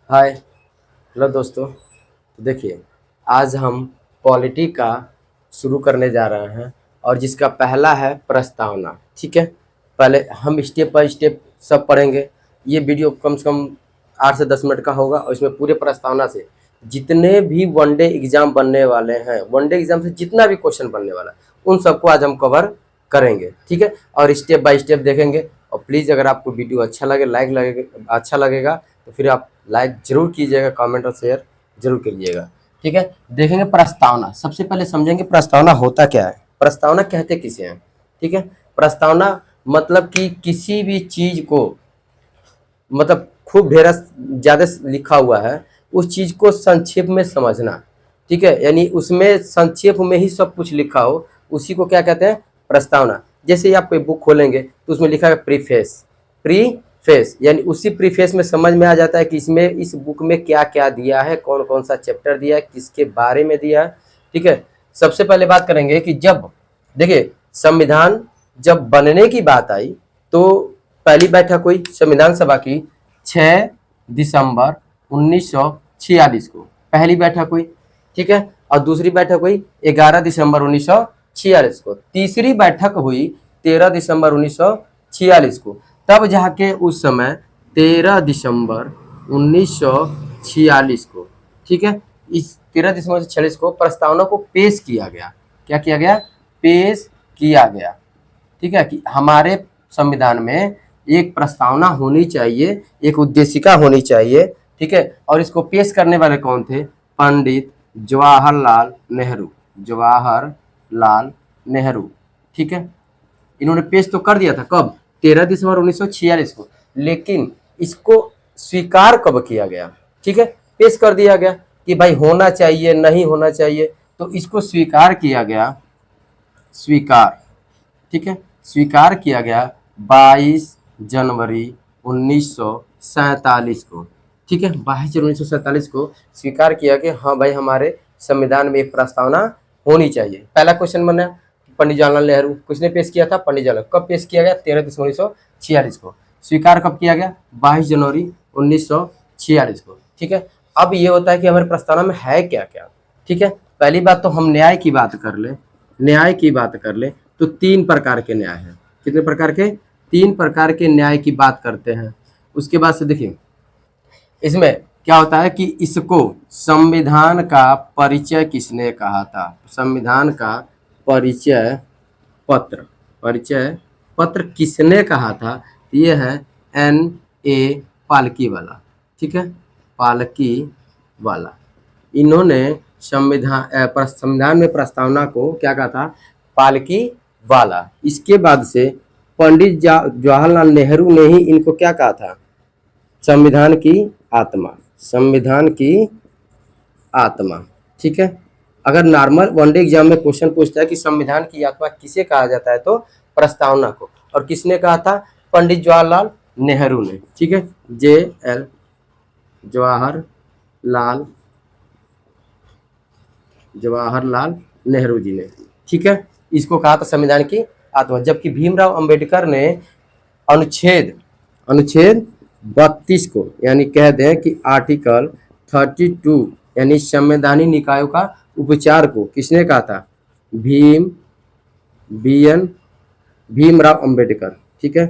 हाय। Hello दोस्तों। तो देखिए, आज हम पॉलिटी का शुरू करने जा रहे हैं और जिसका पहला है प्रस्तावना। ठीक है, पहले हम स्टेप बाय स्टेप सब पढ़ेंगे। ये वीडियो कम से कम 8 से 10 मिनट का होगा और इसमें पूरे प्रस्तावना से जितने भी वनडे एग्जाम बनने वाले हैं, वनडे एग्जाम से जितना भी क्वेश्चन बनने वाला है उन सबको आज हम कवर करेंगे। ठीक है, और स्टेप बाय स्टेप देखेंगे। और प्लीज़ अगर आपको वीडियो अच्छा लगे, अच्छा लगेगा तो फिर आप लाइक जरूर कीजिएगा, कमेंट और शेयर जरूर कीजिएगा। ठीक है, देखेंगे प्रस्तावना। सबसे पहले समझेंगे प्रस्तावना होता क्या है, प्रस्तावना कहते किसे हैं। ठीक है, प्रस्तावना मतलब कि किसी भी चीज को, मतलब खूब ढेर ज्यादा लिखा हुआ है, उस चीज को संक्षेप में समझना। ठीक है, यानी उसमें संक्षेप में ही सब कुछ लिखा हो, उसी को क्या कहते हैं, प्रस्तावना। जैसे ही आप कोई बुक खोलेंगे तो उसमें लिखा है प्रीफेस। प्रीफेस यानी उसी प्रीफेस में समझ में आ जाता है कि इसमें, इस बुक में क्या क्या दिया है, कौन कौन सा चैप्टर दिया है, किसके बारे में दिया है। ठीक है, सबसे पहले बात करेंगे कि जब, देखिए, संविधान जब बनने की बात आई तो पहली बैठक हुई संविधान सभा की 6 दिसंबर 1946 को पहली बैठक हुई। ठीक है, और दूसरी बैठक हुई 11 दिसंबर 1946 को। तीसरी बैठक हुई 13 दिसंबर 1946 को। तब जाके उस समय 13 दिसंबर 1946 को, ठीक है, इस 13 दिसंबर 1946 को प्रस्तावना को पेश किया गया। क्या किया गया, पेश किया गया। ठीक है, कि हमारे संविधान में एक प्रस्तावना होनी चाहिए, एक उद्देशिका होनी चाहिए। ठीक है, और इसको पेश करने वाले कौन थे, पंडित जवाहरलाल नेहरू। जवाहरलाल नेहरू। ठीक है, इन्होंने पेश तो कर दिया था, कब, 13 दिसंबर 1946 को, लेकिन इसको स्वीकार कब किया गया। ठीक है, पेश कर दिया गया कि भाई होना चाहिए, नहीं होना चाहिए, तो इसको स्वीकार किया गया, स्वीकार, ठीक है, स्वीकार किया गया 22 जनवरी 1947 को। ठीक है, 22 जनवरी 1947 को स्वीकार किया कि हाँ भाई, हमारे संविधान में एक प्रस्तावना होनी चाहिए। पहला क्वेश्चन बना पंडित जवाहरलाल नेहरू, किसने पेश किया था, पंडित जवाहरलाल। कब पेश किया गया, 13 दिसंबर 1946 को। स्वीकार कब किया गया, 22 जनवरी 1946 को। ठीक है, अब ये होता है कि हमारे प्रस्तावना में है क्या क्या। ठीक है, पहली बात तो हम न्याय की बात कर ले, न्याय की बात कर ले तो 3 प्रकार के न्याय हैं। कितने प्रकार के, 3 प्रकार के न्याय की बात करते हैं। उसके बाद से देखिए, इसमें क्या होता है कि इसको संविधान का परिचय किसने कहा था, संविधान का परिचय पत्र, परिचय पत्र किसने कहा था, ये है N.A. पालकी वाला। ठीक है, पालकी वाला, इन्होंने संविधान में प्रस्तावना को क्या कहा था, पालकी वाला। इसके बाद से पंडित जवाहरलाल नेहरू ने ही इनको क्या कहा था, संविधान की आत्मा, संविधान की आत्मा। ठीक है, अगर नॉर्मल वनडे एग्जाम में क्वेश्चन पूछता है कि संविधान की आत्मा किसे कहा जाता है, तो प्रस्तावना को। और किसने कहा था, पंडित जवाहरलाल नेहरू ने। ठीक है, JL जवाहरलाल नेहरू जी ने, ठीक है, इसको कहा था संविधान की आत्मा। जबकि भीमराव अंबेडकर ने अनुच्छेद अनुच्छेद 32 को, यानी कह दें कि आर्टिकल 32, यानी संवैधानिक निकायों का उपचार को किसने कहा था, भीमराव अंबेडकर। ठीक है,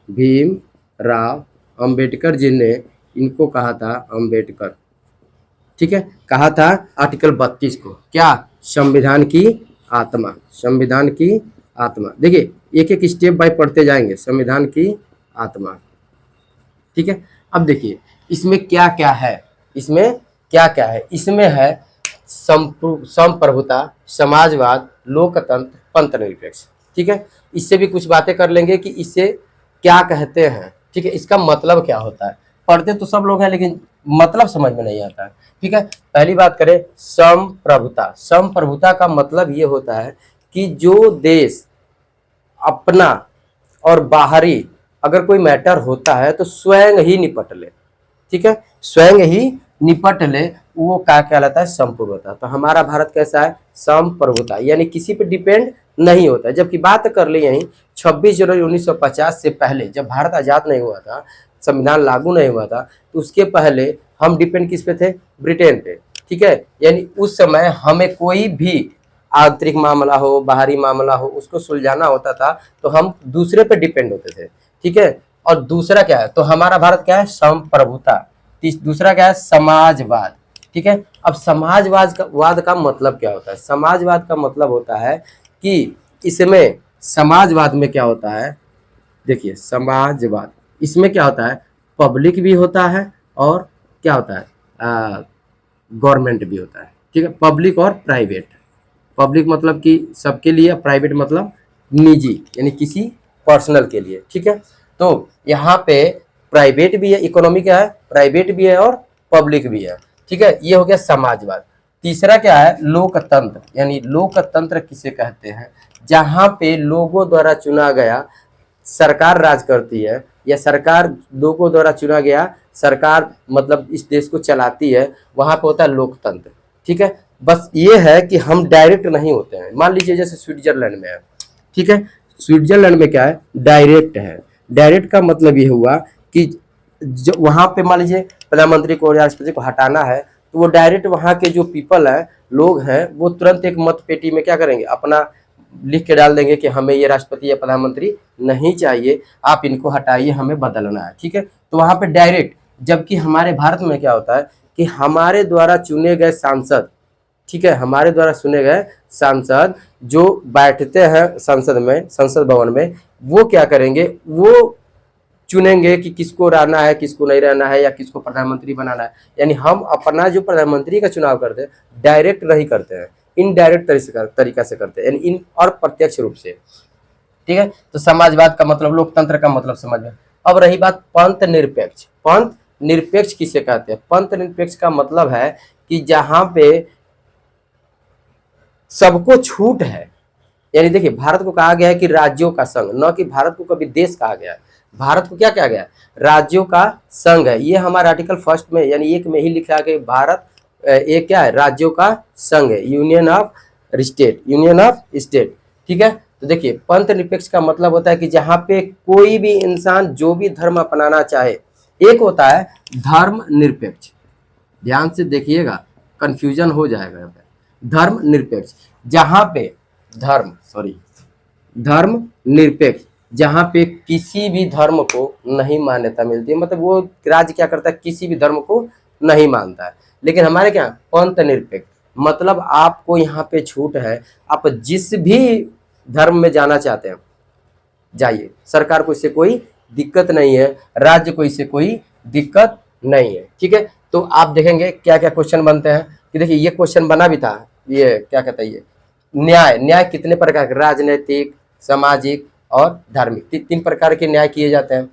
भीमराव अंबेडकर जी ने इनको कहा था, अंबेडकर, ठीक है, कहा था आर्टिकल 32 को, क्या, संविधान की आत्मा, संविधान की आत्मा। देखिए, एक एक स्टेप बाय पढ़ते जाएंगे, संविधान की आत्मा। ठीक है, अब देखिए इसमें क्या क्या है, इसमें क्या क्या है, इसमें है संप्रभुता, समाजवाद, लोकतंत्र, पंथनिरपेक्ष। ठीक है, इससे भी कुछ बातें कर लेंगे कि इससे क्या कहते हैं। ठीक है, इसका मतलब क्या होता है, पढ़ते तो सब लोग हैं लेकिन मतलब समझ में नहीं आता है। ठीक है, पहली बात करें संप्रभुता। संप्रभुता का मतलब ये होता है कि जो देश अपना और बाहरी अगर कोई मैटर होता है तो स्वयं ही निपट ले। ठीक है, स्वयं ही निपट ले, वो क्या कहलाता है, संप्रभुता। तो हमारा भारत कैसा है, संप्रभुता, यानी किसी पे डिपेंड नहीं होता है। जबकि बात कर ले यहीं 26 जनवरी 1950 से पहले, जब भारत आजाद नहीं हुआ था, संविधान लागू नहीं हुआ था, तो उसके पहले हम डिपेंड किस पे थे? ब्रिटेन पे, ठीक है। यानी उस समय हमें कोई भी आंतरिक मामला हो, बाहरी मामला हो, उसको सुलझाना होता था तो हम दूसरे पे डिपेंड होते थे, ठीक है। और दूसरा क्या है, तो हमारा भारत क्या है? संप्रभुता। दूसरा क्या है? समाजवाद, ठीक है। अब समाजवाद का मतलब क्या होता है? समाजवाद का मतलब होता है कि इसमें समाजवाद में क्या होता है, देखिए समाजवाद इसमें क्या होता है, पब्लिक भी होता है और क्या होता है, गवर्नमेंट भी होता है, ठीक है। पब्लिक और प्राइवेट, पब्लिक मतलब कि सबके लिए, प्राइवेट मतलब निजी यानी किसी पर्सनल के लिए, ठीक है। तो यहाँ पे प्राइवेट भी है, इकोनॉमी क्या है? प्राइवेट भी है और पब्लिक भी है, ठीक है। ये हो गया समाजवाद। तीसरा क्या है? लोकतंत्र, यानी लोकतंत्र किसे कहते हैं? जहाँ पे लोगों द्वारा चुना गया सरकार राज करती है, या सरकार लोगों द्वारा चुना गया सरकार मतलब इस देश को चलाती है, वहां पे होता है लोकतंत्र, ठीक है। बस ये है कि हम डायरेक्ट नहीं होते हैं। मान लीजिए जैसे स्विट्जरलैंड में है, ठीक है। स्विट्जरलैंड में क्या है? डायरेक्ट है। डायरेक्ट का मतलब ये हुआ कि जो वहां पे मान लीजिए प्रधानमंत्री को, राष्ट्रपति को हटाना है, तो वो डायरेक्ट वहां के जो पीपल है, लोग हैं, वो तुरंत एक मत पेटी में क्या करेंगे, अपना लिख के डाल देंगे कि हमें ये राष्ट्रपति या प्रधानमंत्री नहीं चाहिए, आप इनको हटाइए, हमें बदलना है, ठीक है। तो वहां पे डायरेक्ट। जबकि हमारे भारत में क्या होता है कि हमारे द्वारा चुने गए सांसद, ठीक है, हमारे द्वारा चुने गए सांसद जो बैठते हैं संसद में, संसद भवन में, वो क्या करेंगे, वो चुनेंगे कि किसको रहना है, किसको नहीं रहना है, या किसको प्रधानमंत्री बनाना है। यानी हम अपना जो प्रधानमंत्री का चुनाव करते हैं डायरेक्ट नहीं करते हैं, इनडायरेक्ट तरीका से करते हैं, यानी इन और प्रत्यक्ष रूप से, ठीक है। तो समाजवाद का मतलब, लोकतंत्र का मतलब समझ में। अब रही बात पंथ निरपेक्ष। पंथ निरपेक्ष किसे कहते हैं? पंथ निरपेक्ष का मतलब है कि जहां पे सबको छूट है। यानी देखिए, भारत को कहा गया है कि राज्यों का संघ, न कि भारत को कभी देश कहा गया है। भारत को क्या कहा गया है? राज्यों का संघ है। ये हमारा आर्टिकल फर्स्ट में यानी एक में ही लिखा है कि भारत एक क्या है? राज्यों का संघ है, union of state, union of state, ठीक है। तो देखिए, पंथ निरपेक्ष का मतलब होता है कि जहां पे कोई भी इंसान जो भी धर्म अपनाना चाहे। एक होता है धर्म निरपेक्ष, ध्यान से देखिएगा, कंफ्यूजन हो जाएगा यहाँ पे। धर्म निरपेक्ष, जहां पे धर्म निरपेक्ष, जहां पे किसी भी धर्म को नहीं मान्यता मिलती है, मतलब वो राज्य क्या करता है, किसी भी धर्म को नहीं मानता है। लेकिन हमारे क्या पंथ निरपेक्ष, मतलब आपको यहाँ पे छूट है, आप जिस भी धर्म में जाना चाहते हैं जाइए, सरकार को इससे कोई दिक्कत नहीं है, राज्य को इससे कोई दिक्कत नहीं है, ठीक है। तो आप देखेंगे क्या क्या क्वेश्चन बनते हैं कि देखिए, ये क्वेश्चन बना भी था, ये क्या कहता है, ये न्याय। न्याय कितने प्रकार के? राजनीतिक, सामाजिक और धार्मिक, तीन प्रकार के न्याय किए जाते हैं।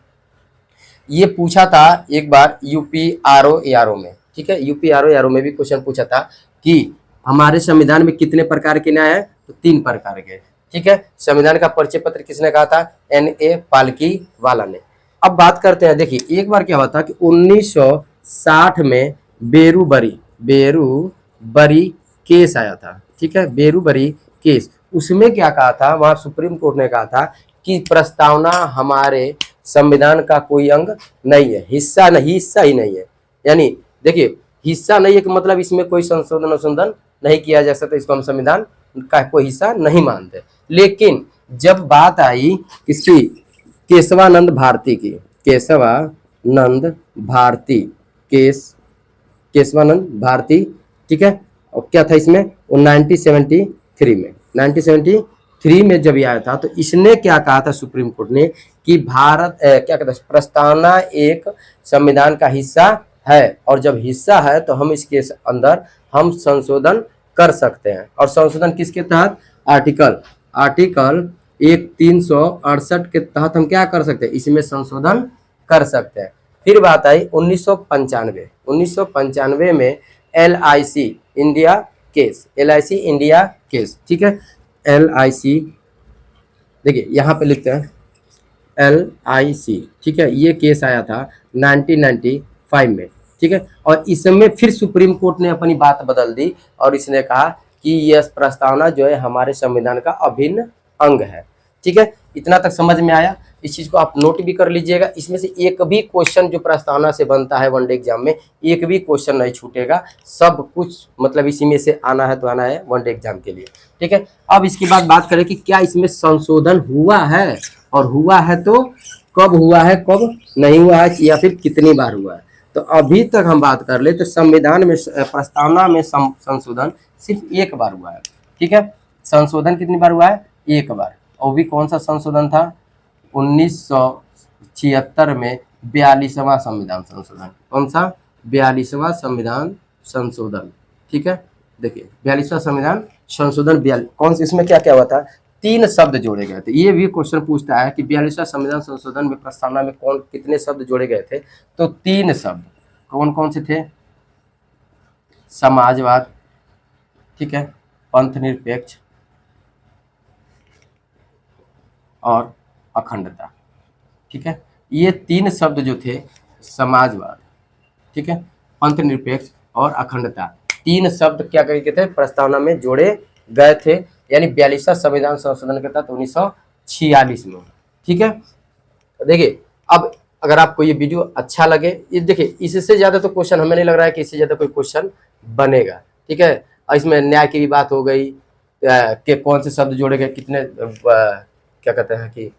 ये पूछा था एक बार यूपी आरओ एआरओ में, ठीक है। यूपी आरओ एआरओ में भी क्वेश्चन पूछा था कि हमारे संविधान में कितने प्रकार के न्याय है? तो 3 प्रकार के, ठीक है। संविधान का परिचय पत्र किसने कहा था? NA पालकी वाला ने। अब बात करते हैं, देखिए एक बार क्या हुआ था कि 1960 में बेरूबरी केस आया था, ठीक है, बेरूबरी केस। उसमें क्या कहा था, वहां सुप्रीम कोर्ट ने कहा था कि प्रस्तावना हमारे संविधान का कोई अंग नहीं है, हिस्सा ही नहीं है। यानी देखिए, हिस्सा नहीं है कि मतलब इसमें कोई संशोधन नहीं किया जा सकता, इसको हम संविधान का कोई हिस्सा नहीं मानते। लेकिन जब बात आई इसकी केशवानंद भारती की, केशवानंद भारती, ठीक है। और क्या था इसमें, वो 1973 में जब ये आया था, तो इसने क्या कहा था सुप्रीम कोर्ट ने कि भारत क्या कहता है, प्रस्तावना एक संविधान का हिस्सा है, और जब हिस्सा है तो हम इसके अंदर हम संशोधन कर सकते हैं। और संशोधन किसके तहत? आर्टिकल 368 के तहत हम क्या कर सकते हैं, इसमें संशोधन कर सकते हैं। फिर बात आई 1995 में LIC इंडिया केस, ठीक है। LIC, देखिए यहाँ पे लिखते हैं LIC, ठीक है। ये केस आया था 1995 में, ठीक है। और इसमें फिर सुप्रीम कोर्ट ने अपनी बात बदल दी और इसने कहा कि यह प्रस्तावना जो है हमारे संविधान का अभिन्न अंग है, ठीक है, इतना तक समझ में आया। इस चीज को आप नोट भी कर लीजिएगा। इसमें से एक भी क्वेश्चन जो प्रस्तावना से बनता है वनडे एग्जाम में, एक भी क्वेश्चन नहीं छूटेगा, सब कुछ मतलब इसी में से आना है तो आना है वनडे एग्जाम के लिए, ठीक है। अब इसके बाद बात करें कि क्या इसमें संशोधन हुआ है, और हुआ है तो कब हुआ है, कब नहीं हुआ है, या फिर कितनी बार हुआ है। तो अभी तक हम बात कर ले तो संविधान में प्रस्तावना में संशोधन सिर्फ एक बार हुआ है, ठीक है। संशोधन कितनी बार हुआ है, एक बार। और भी कौन सा संशोधन था, 1976 में 42वां संविधान संशोधन। कौन सा, 42वां संविधान संशोधन, ठीक है। देखिए 42वां संविधान संशोधन, कौन सा, इसमें क्या क्या हुआ था, 3 शब्द जोड़े गए थे। ये भी क्वेश्चन पूछता है कि 42वां संविधान संशोधन में प्रस्तावना में कौन कितने शब्द जोड़े गए थे, तो 3 शब्द। कौन कौन से थे, समाजवाद, ठीक है, पंथ निरपेक्ष और अखंडता, ठीक है। ये 3 शब्द जो थे, समाजवाद, ठीक है, पंथ निरपेक्ष और अखंडता, 3 शब्द क्या करके थे, प्रस्तावना में जोड़े गए थे, यानी 42वां संविधान संशोधन के तहत 1946 में, ठीक है। देखिए अब अगर आपको ये वीडियो अच्छा लगे, ये देखिए इससे ज़्यादा तो क्वेश्चन हमें नहीं लग रहा है कि इससे ज़्यादा कोई क्वेश्चन बनेगा, ठीक है। और इसमें न्याय की भी बात हो गई कि कौन से शब्द जोड़े गए, कितने क्या कहते हैं कि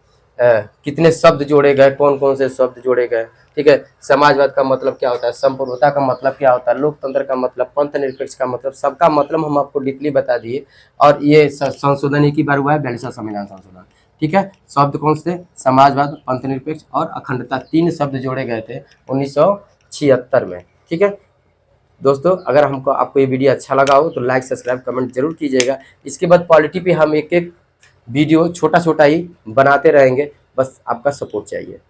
कितने शब्द जोड़े गए, कौन कौन से शब्द जोड़े गए, ठीक है। समाजवाद का मतलब क्या होता है, संप्रभुता का मतलब क्या होता है, लोकतंत्र का मतलब, पंथ निरपेक्ष का मतलब, सबका मतलब हम आपको डीपली बता दिए। और ये संशोधन एक ही बार हुआ है, 42वां संविधान संशोधन, ठीक है। शब्द कौन से, समाजवाद, पंथ निरपेक्ष और अखंडता, 3 शब्द जोड़े गए थे 1976 में, ठीक है। दोस्तों अगर हमको आपको ये वीडियो अच्छा लगा हो तो लाइक सब्सक्राइब कमेंट जरूर कीजिएगा। इसके बाद पॉलिटी पे हम एक एक वीडियो छोटा छोटा ही बनाते रहेंगे, बस आपका सपोर्ट चाहिए।